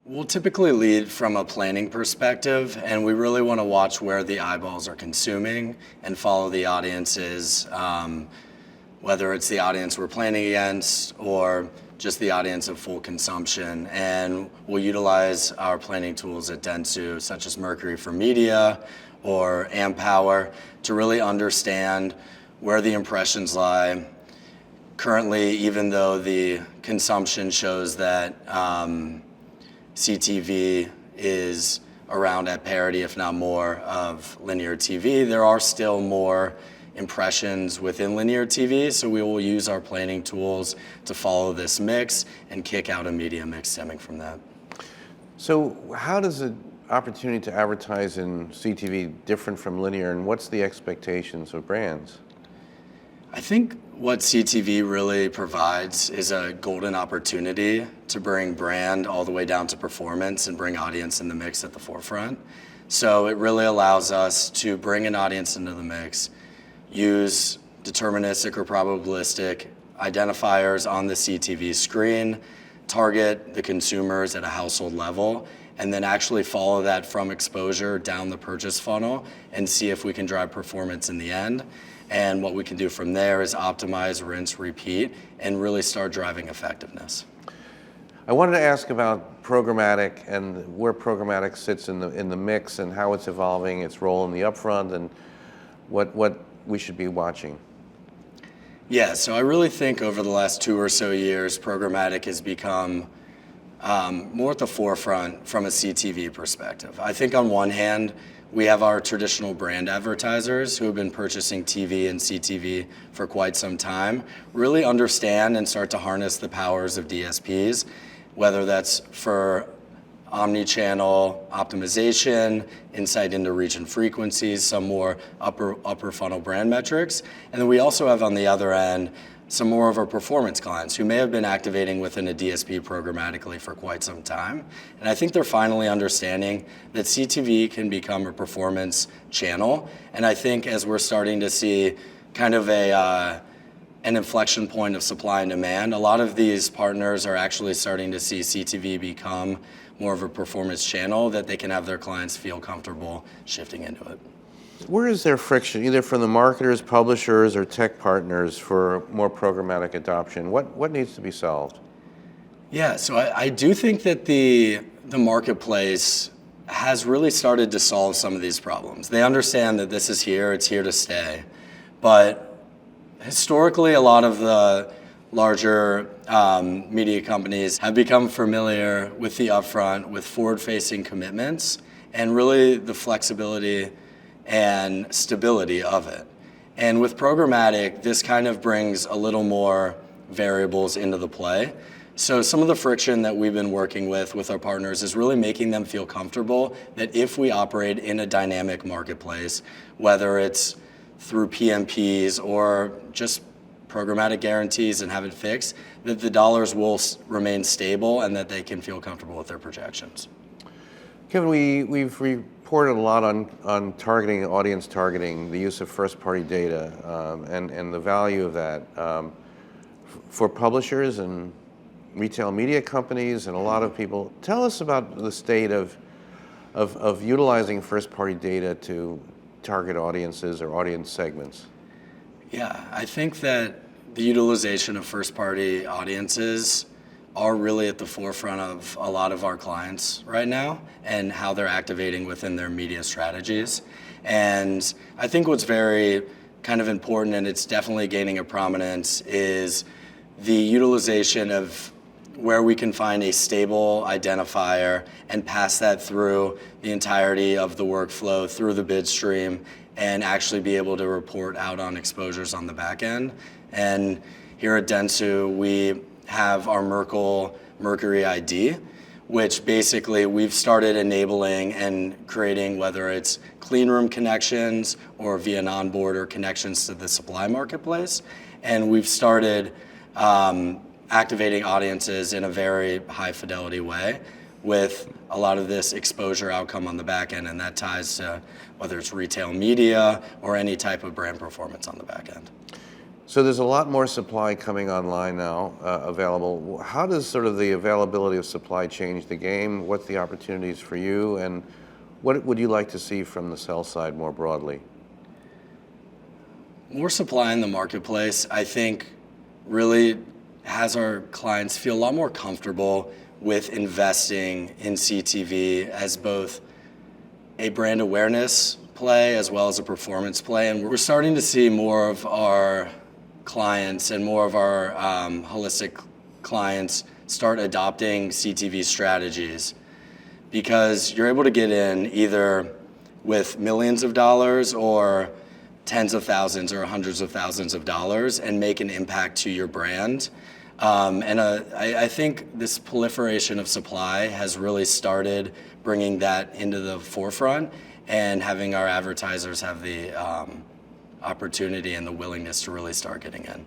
We'll typically lead from a planning perspective, and we really want to watch where the eyeballs are consuming and follow the audiences, whether it's the audience we're planning against or just the audience of full consumption. And we'll utilize our planning tools at Dentsu, such as Mercury for Media or Ampower, to really understand where the impressions lie. Currently, even though the consumption shows that CTV is around at parity, if not more, of linear TV, there are still more impressions within linear TV, so we will use our planning tools to follow this mix and kick out a media mix stemming from that. So how does the opportunity to advertise in CTV different from linear, and what's the expectations of brands? I think what CTV really provides is a golden opportunity to bring brand all the way down to performance and bring audience in the mix at the forefront. So it really allows us to bring an audience into the mix, use deterministic or probabilistic identifiers on the CTV screen, target the consumers at a household level, and then actually follow that from exposure down the purchase funnel and see if we can drive performance in the end. And what we can do from there is optimize, rinse, repeat, and really start driving effectiveness. I wanted to ask about programmatic and where programmatic sits in the mix and how it's evolving, its role in the upfront, and what we should be watching. Yeah, so I really think over the last 2 or so years, programmatic has become more at the forefront from a CTV perspective. I think on one hand, we have our traditional brand advertisers who have been purchasing TV and CTV for quite some time, really understand and start to harness the powers of DSPs, whether that's for omnichannel optimization, insight into reach and frequencies, some more upper funnel brand metrics. And then we also have on the other end some more of our performance clients who may have been activating within a DSP programmatically for quite some time. And I think they're finally understanding that CTV can become a performance channel. And I think as we're starting to see kind of an inflection point of supply and demand, a lot of these partners are actually starting to see CTV become more of a performance channel that they can have their clients feel comfortable shifting into it. Where is there friction, either from the marketers, publishers, or tech partners for more programmatic adoption? What needs to be solved? Yeah, so I do think that the marketplace has really started to solve some of these problems. They understand that this is here, it's here to stay. But historically, a lot of the larger media companies have become familiar with the upfront, with forward-facing commitments, and really the flexibility and stability of it. And with programmatic, this kind of brings a little more variables into the play. So some of the friction that we've been working with our partners is really making them feel comfortable that if we operate in a dynamic marketplace, whether it's through PMPs or just programmatic guarantees and have it fixed, that the dollars will remain stable and that they can feel comfortable with their projections. Kevin, we've reported a lot on targeting, audience targeting, the use of first-party data, and the value of that for publishers and retail media companies and a lot of people. Tell us about the state of utilizing first-party data to target audiences or audience segments. Yeah, I think that the utilization of first-party audiences are really at the forefront of a lot of our clients right now and how they're activating within their media strategies. And I think what's very kind of important, and it's definitely gaining a prominence, is the utilization of where we can find a stable identifier and pass that through the entirety of the workflow, through the bid stream, and actually be able to report out on exposures on the back end. And here at Dentsu, we have our Mercury ID, which basically we've started enabling and creating, whether it's clean room connections or via non-board or connections to the supply marketplace. And we've started activating audiences in a very high fidelity way with a lot of this exposure outcome on the back end, and that ties to whether it's retail media or any type of brand performance on the back end. So there's a lot more supply coming online now, available. How does sort of the availability of supply change the game? What's the opportunities for you, and what would you like to see from the sell side more broadly? More supply in the marketplace, I think, really has our clients feel a lot more comfortable with investing in CTV as both a brand awareness play as well as a performance play. And we're starting to see more of our clients and more of our holistic clients start adopting CTV strategies, because you're able to get in either with millions of dollars or tens of thousands or hundreds of thousands of dollars and make an impact to your brand. I think this proliferation of supply has really started bringing that into the forefront and having our advertisers have the opportunity and the willingness to really start getting in.